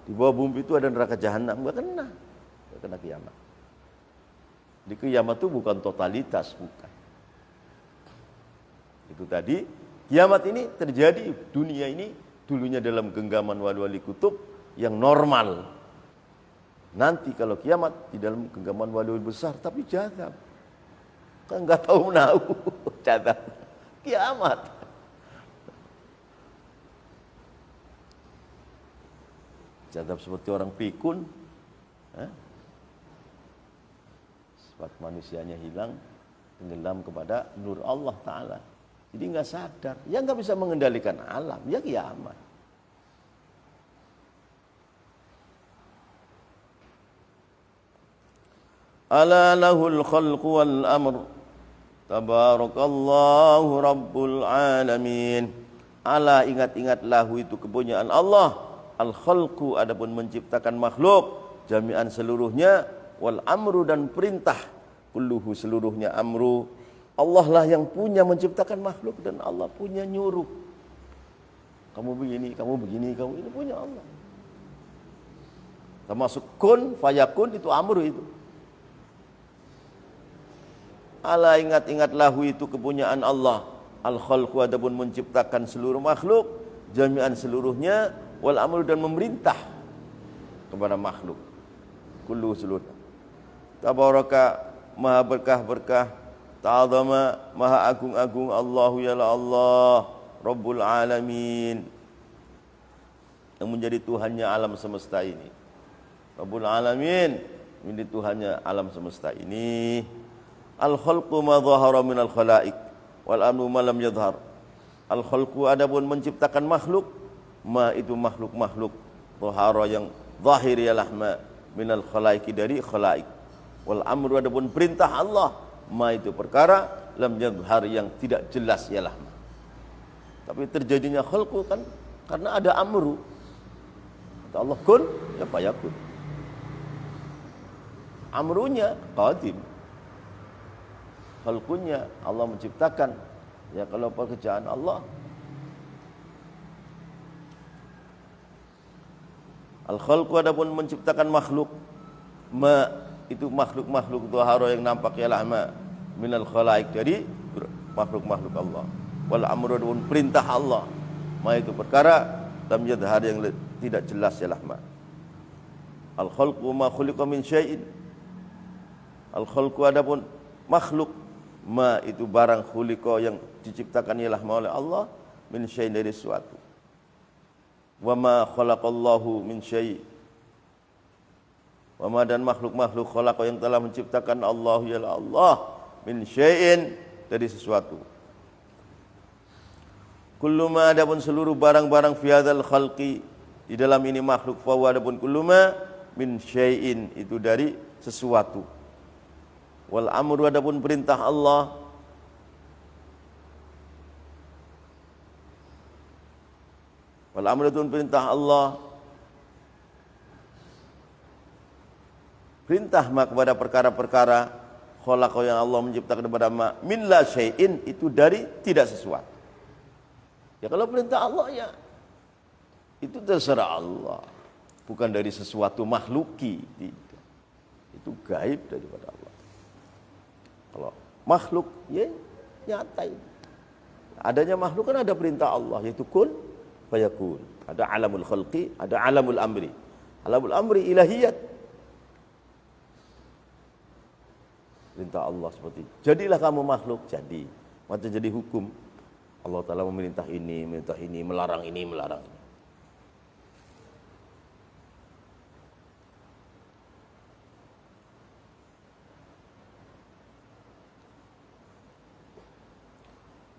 Di bawah bumi pitu ada neraka jahanam, enggak kena kiamat. Di kiamat itu bukan totalitas, bukan. Itu tadi, kiamat ini terjadi, dunia ini dulunya dalam genggaman wali-wali kutub yang normal. Nanti kalau kiamat di dalam genggaman wali-wali besar tapi jadzab. Kan enggak tahu menahu, jadzab. Kiamat. Jadzab seperti orang pikun. Sifat manusianya hilang, tenggelam kepada nur Allah Ta'ala. Jadi enggak sadar, ya enggak bisa mengendalikan alam, ya kiamat. Ala lahul khalqu wal amr. Tabarakallahu rabbul alamin. Ala, ingat-ingat, lahu itu kepunyaan Allah, al khalqu adapun menciptakan makhluk jami'an seluruhnya, wal amru dan perintah kulluhu seluruhnya, amru. Allah lah yang punya menciptakan makhluk dan Allah punya nyuruh. Kamu begini, kamu begini, kamu ini punya Allah. Termasuk kun, fayakun, itu amru itu. Ala, ingat-ingat, lahu itu kepunyaan Allah, al khalqu adapun menciptakan seluruh makhluk jami'an seluruhnya, wal amru dan memerintah kepada makhluk kullu seluruhnya. Tabaraka, maha berkah-berkah, ta'azama, maha agung-agung, Allahu ya Allah, rabbul alamin, yang menjadi Tuhannya alam semesta ini. Rabbul alamin, menjadi Tuhannya alam semesta ini. Al khalqu ma dhahara min al khalaik wal amru ma lam yadhhar. Al khalqu adapun menciptakan makhluk, ma itu makhluk-makhluk, dhahara yang zahir ya lahma, minal khalaiki dari khalaik. Wal amru adapun perintah Allah, ma itu perkara, lam yadhhar yang tidak jelas ya lahma. Tapi terjadinya khalqu kan karena ada amru. Kata Allah kun, ya fayakun. Amrunya qadim. Khalqunya Allah menciptakan. Ya kalau pekerjaan Allah. Al-khalqu adapun menciptakan makhluk, ma itu makhluk-makhluk dhahara yang nampak ya lahma, minal khalaik dari makhluk-makhluk Allah. Wal amru adapun perintah Allah, ma itu perkara lam yadhhar yang tidak jelas ya lahma. Al-khalqu ma khuliqa min syai'in. Al-khalqu adapun makhluk, ma itu barang khuliqa yang diciptakan ialah oleh Allah, min syai'in dari sesuatu. Wa ma khalaqallahu min syai'. Wa ma dan makhluk-makhluk khalaqa yang telah menciptakan Allah ialah Allah, min syai'in dari sesuatu. Kullu ma adapun seluruh barang-barang fi hadzal khalqi di dalam ini makhluk, fa wa adapun kullu ma min syai'in itu dari sesuatu. Wal amru adapun perintah Allah, wal amru adapun perintah Allah, perintah ma kepada perkara-perkara, khalaqa yang Allah menciptakan kepada ma, min la syai'in itu dari tidak sesuatu. Ya kalau perintah Allah ya itu terserah Allah, bukan dari sesuatu makhluki, tidak. Itu gaib daripada Allah. Kalau makhluk ya nyata itu. Adanya makhluk kan ada perintah Allah, yaitu kun fayakun. Ada alamul khalqi, ada alamul amri. Alamul amri ilahiyat. Perintah Allah seperti jadilah kamu makhluk, jadi. Maka jadi hukum. Allah Ta'ala memerintah ini, melarang ini, melarang ini.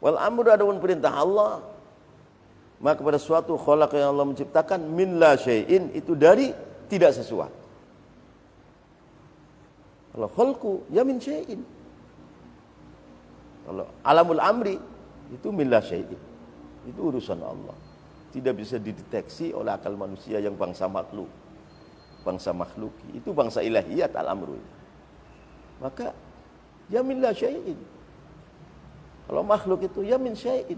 Wal amru adapun perintah Allah, maka kepada suatu khalaq yang Allah menciptakan, min la syai'in itu dari tidak sesuatu. Kalau khalqu ya min syai'in. Kalau alamul amri itu min la syai'in. Itu urusan Allah. Tidak bisa dideteksi oleh akal manusia yang bangsa makhluk. Bangsa makhluki, itu bangsa ilahiyat al-amru. Maka ya min la syai'in. Kalau makhluk itu ya min syai'in.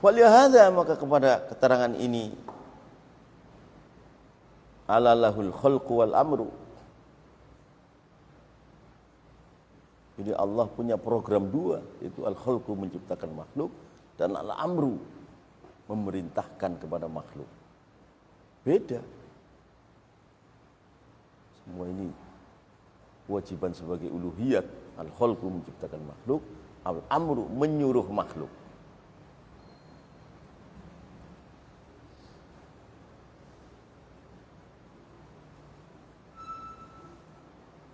Falihada, maka kepada keterangan ini, alalahul khalqu wal amru. Jadi Allah punya program dua, yaitu al-khalqu menciptakan makhluk dan al-amru memerintahkan kepada makhluk. Beda. Semua ini kewajiban sebagai uluhiyat. Al-khalqu menciptakan makhluk, al-amru menyuruh makhluk.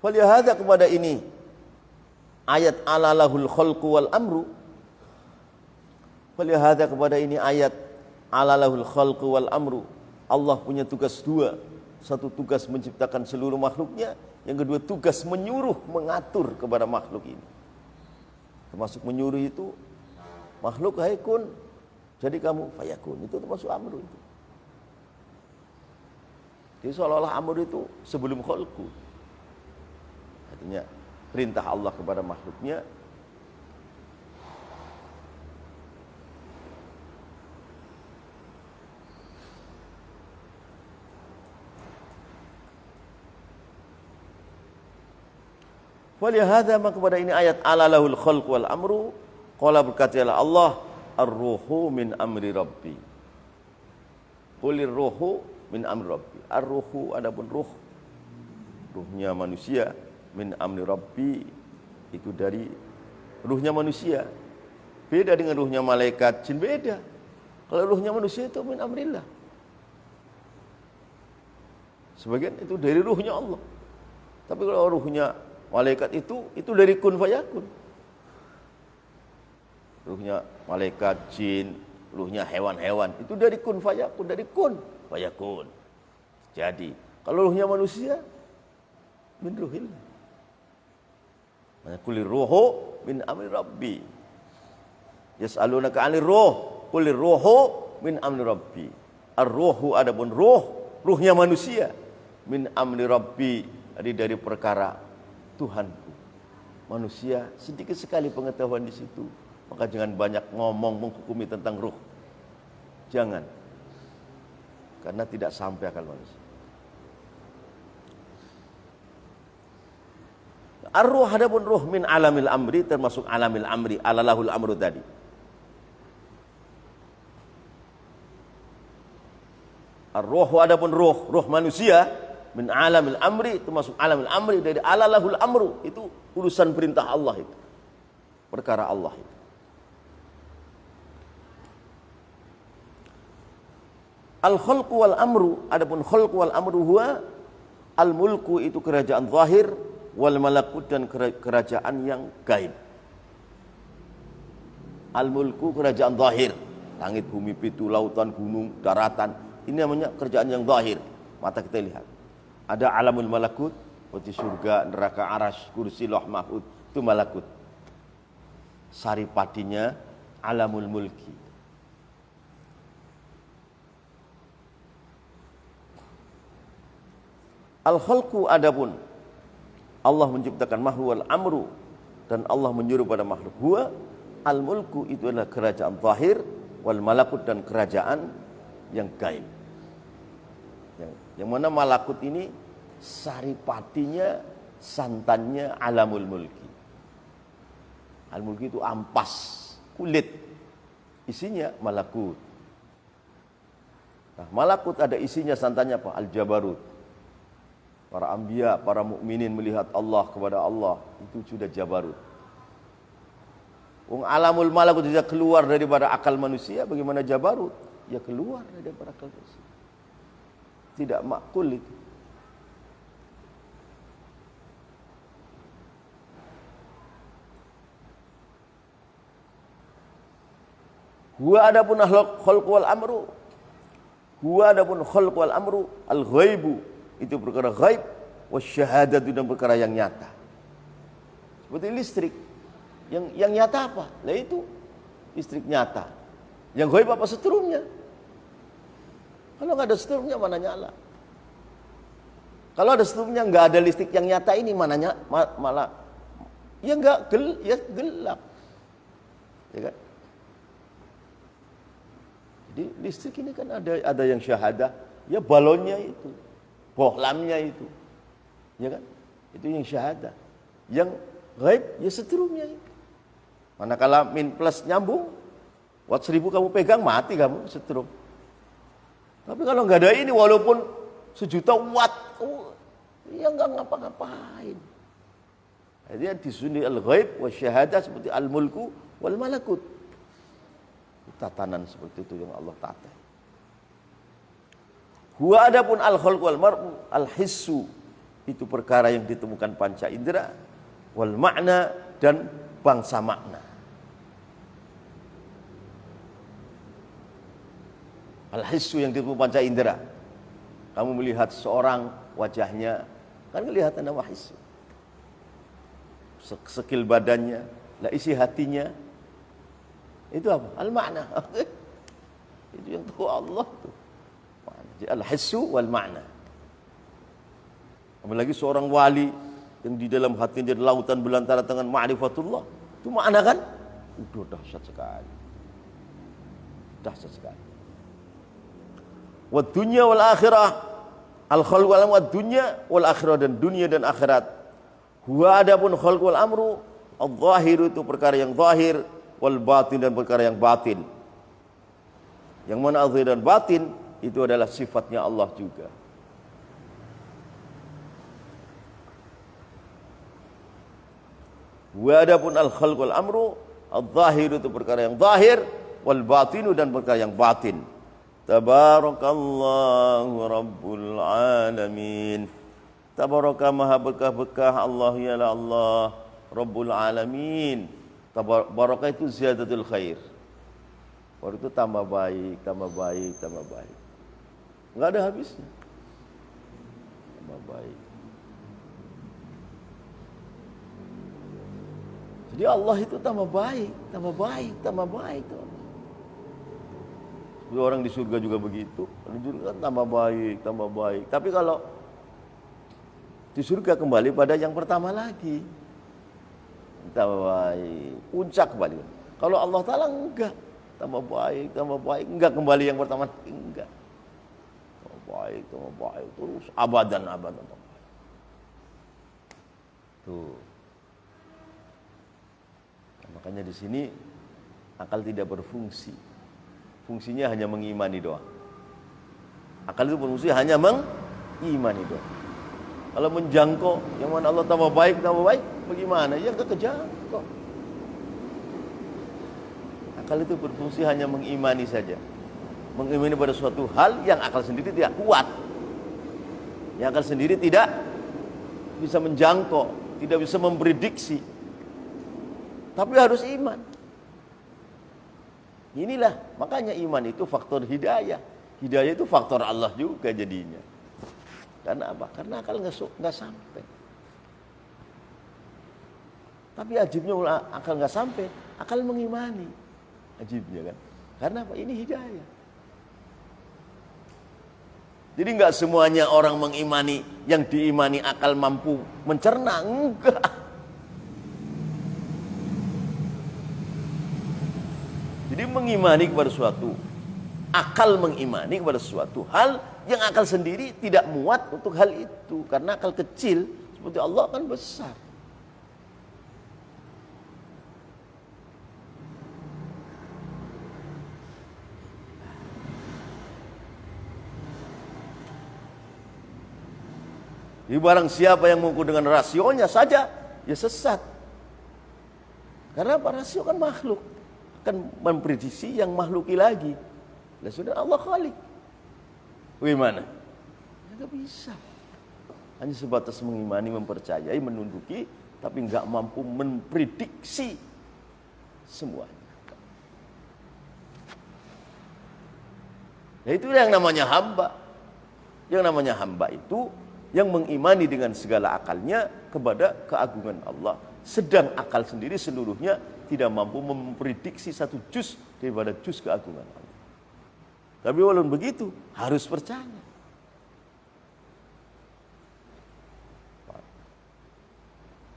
Falihada, kepada ini ayat alalahul khalqu wal amru. Falihada, kepada ini ayat alalahul khalqu wal amru. Allah punya tugas dua. Satu tugas menciptakan seluruh makhluknya, yang kedua tugas menyuruh, mengatur kepada makhluk ini. Termasuk menyuruh itu, makhluk hai kun, jadi kamu fayakun, itu termasuk amru itu. Jadi seolah-olah amru itu sebelum khalqu. Artinya perintah Allah kepada makhluknya. Walihada, maka kepada ini ayat alalahul khalq wal amru. Qala, berkatalah Allah, ar-ruhu min amri rabbi. Qulir ruhu min amri rabbi. Ar-ruhu, adapun ruh, ruhnya manusia, min amri rabbi, itu dari ruhnya manusia. Beda dengan ruhnya malaikat, jin beda. Kalau ruhnya manusia itu min amrillah. Sebagian itu dari ruhnya Allah. Tapi kalau ruhnya malaikat itu dari kun fayakun. Ruhnya malaikat, jin, ruhnya hewan-hewan, itu dari kun fayakun, dari kun fayakun. Jadi, kalau ruhnya manusia, min ruhillah. Kulir ruhu min amri rabbi. Yas'alunaka 'anir ruh, kulir ruhu min amri rabbi. Ar-ruhu, adapun ruhnya manusia, min amri rabbi, dari perkara Tuhanku. Manusia sedikit sekali pengetahuan di situ, maka jangan banyak ngomong menghukumi tentang ruh. Jangan, karena tidak sampai akal manusia. Ar-ruh, adapun ruh min alamil amri, termasuk alamil amri, alalahul amru tadi. Ar-ruh, adapun ruh manusia, min alamil amri, termasuk alamil amri, dari alalahul amru, itu urusan perintah Allah itu, perkara Allah itu. Al-khalqu wal amru, adapun khalqu wal amru huwa al-mulku, itu kerajaan zahir, wal malakut, dan kerajaan yang gaib. Al-mulku kerajaan zahir, langit, bumi, pitu, lautan, gunung, daratan, ini namanya kerajaan yang zahir, mata kita lihat. Ada alamul malakut, seperti surga, neraka, arasy, kursi, lauh mahfuz, itu malakut. Saripatinya alamul mulki. Al-khalqu, adapun Allah menciptakan makhluk, wal amru, dan Allah menyuruh pada makhluk. Huwa al-mulku, itu adalah kerajaan zahir, wal malakut, dan kerajaan yang gaib. Yang mana malakut ini saripatinya, santannya alamul mulki. Al-mulki itu ampas, kulit, isinya malakut. Nah, malakut ada isinya, santannya apa? Al-jabarut. Para anbiya, para mukminin melihat Allah, kepada Allah, itu sudah jabarut. Alamul malakut tidak keluar daripada akal manusia, bagaimana jabarut? Ya keluar daripada akal manusia. Tidak makul itu. Huwa adapun khalq wal amru. Huwa adapun khalq wal amru al-ghaibu, itu perkara ghaib, wasyahadatu, dan perkara yang nyata. Seperti listrik. Yang nyata apa? Lah itu listrik nyata. Yang ghaib apa? Setrumnya. Kalau nggak ada setrumnya mana nyala? Kalau ada setrumnya nggak ada listrik yang nyata ini, mana malah ya nggak gelap, ya kan? Jadi listrik ini kan ada yang syahadah, ya balonnya itu, bohlamnya itu, ya kan? Itu yang syahadah. Yang ghaib ya setrumnya itu. Manakala min plus nyambung, watt 1000 kamu pegang mati kamu setrum. Tapi kalau nggak ada ini, walaupun 1.000.000 watt, ya nggak ngapa-ngapain. Jadi disuni al-ghaib wa syahadah seperti al-mulku wal malakut. Tatanan seperti itu yang Allah tata. Huwa adapun al-khalq wal mar'u al-hissu, itu perkara yang ditemukan panca indera, wal makna dan bangsa makna. Al-hissu yang ditemukan panca indera. Kamu melihat seorang wajahnya, kan kelihatan nama hissu. Sekil badannya, lah isi hatinya. Itu apa? Al-makna. Itu yang tahu Allah tuh. Al-hissu wal makna. Apalagi seorang wali yang di dalam hatinya ada lautan belantara dengan ma'rifatullah. Itu makna kan? Udah dahsyat sekali. Dahsyat sekali. Wa dunya wal akhirah. Al-khalq wal amru, dunya wal akhirah, dan dunia dan akhirat. Huwa adapun khalq wal amru, al-zahir itu perkara yang zahir, wal batin dan perkara yang batin. Yang mana zahir dan batin itu adalah sifatnya Allah juga. Wa adapun al-khalq wal amru, al-zahir itu perkara yang zahir, wal batinu dan perkara yang batin. Tabarakallahu rabbul alamin. Tabaraka maha berkah-berkah Allah ialah Allah rabbul alamin. Barakah itu ziyadatul khair. Baru itu tambah baik, tambah baik, tambah baik. Enggak ada habisnya. Tambah baik. Jadi Allah itu tambah baik, tambah baik, tambah baik, tambah baik. Orang di surga juga begitu. Di surga kan tambah baik, tambah baik. Tapi kalau di surga kembali pada yang pertama lagi, tambah baik, puncak kembali. Kalau Allah Ta'ala enggak, tambah baik, enggak kembali yang pertama, enggak. Tambah baik, terus abadan. Tuh. Makanya di sini akal tidak berfungsi. Fungsinya hanya mengimani doang. Akal itu berfungsi hanya mengimani doang. Kalau menjangkau, yang mana Allah tambah baik, bagaimana? Ya enggak kejangkau. Akal itu berfungsi hanya mengimani saja. Mengimani pada suatu hal yang akal sendiri tidak kuat. Yang akal sendiri tidak bisa menjangkau, tidak bisa memprediksi. Tapi harus iman. Inilah, makanya iman itu faktor hidayah. Hidayah itu faktor Allah juga jadinya. Karena apa? Karena akal nggak sampai. Tapi ajibnya akal nggak sampai, akal mengimani. Ajibnya kan? Karena apa? Ini hidayah. Jadi nggak semuanya orang mengimani, yang diimani akal mampu mencerna, enggak. Jadi mengimani kepada suatu, akal mengimani kepada suatu hal yang akal sendiri tidak muat untuk hal itu. Karena akal kecil, seperti Allah kan besar. Jadi barang siapa yang mengukur dengan rasionya saja, ya sesat. Karena apa? Rasio kan makhluk. Kan memprediksi yang makhluki lagi. Lah sudah Allah Khalik. Bagaimana? Enggak bisa. Hanya sebatas mengimani, mempercayai, menunduki, tapi enggak mampu memprediksi semuanya. Nah, itu yang namanya hamba. Yang namanya hamba itu yang mengimani dengan segala akalnya kepada keagungan Allah. Sedang akal sendiri seluruhnya tidak mampu memprediksi satu juz daripada juz keagungan Allah. Tapi walaupun begitu, harus percaya.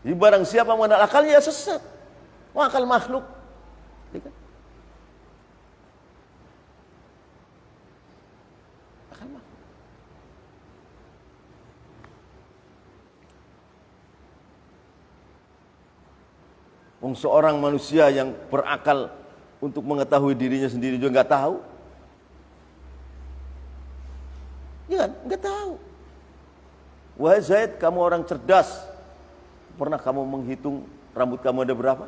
Jadi barang siapa mengenal akalnya, sesat. Akal makhluk. Seorang manusia yang berakal untuk mengetahui dirinya sendiri juga nggak tahu. Ya kan? Nggak tahu. Wahai Zaid, kamu orang cerdas. Pernah kamu menghitung rambut kamu ada berapa?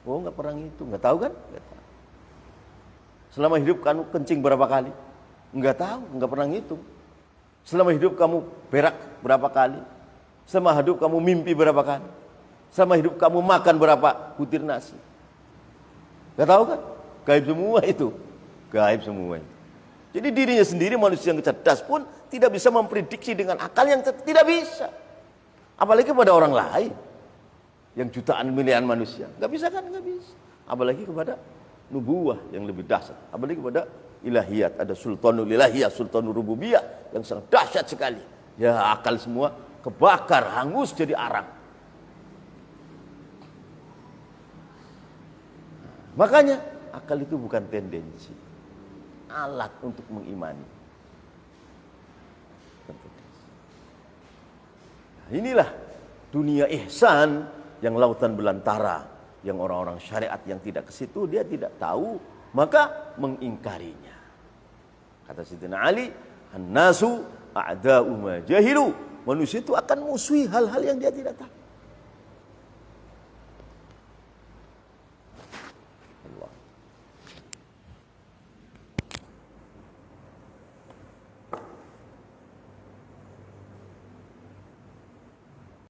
Oh, nggak pernah ngitung. Nggak tahu kan? Nggak tahu. Selama hidup kamu kencing berapa kali? Nggak tahu, nggak pernah ngitung. Selama hidup kamu berak berapa kali? Selama hidup kamu mimpi berapa kali? Selama hidup kamu makan berapa butir nasi? Nggak tahu kan? Gaib semua itu. Gaib semua itu. Jadi dirinya sendiri manusia yang cerdas pun tidak bisa memprediksi dengan akal yang tidak bisa. Apalagi pada orang lain. Yang jutaan miliaran manusia. Nggak bisa kan? Nggak bisa. Apalagi kepada nubuwah yang lebih dahsyat. Apalagi kepada ilahiyat. Ada sultanul ilahiyah, sultanul rububiyah yang sangat dahsyat sekali. Ya akal semua kebakar, hangus jadi arang. Makanya akal itu bukan tendensi, alat untuk mengimani. Nah, inilah dunia ihsan yang lautan belantara, yang orang-orang syariat yang tidak ke situ dia tidak tahu, maka mengingkarinya. Kata Sayyidina Ali, "An-nasu a'da'u ma jahilu." Manusia itu akan musuhi hal-hal yang dia tidak tahu.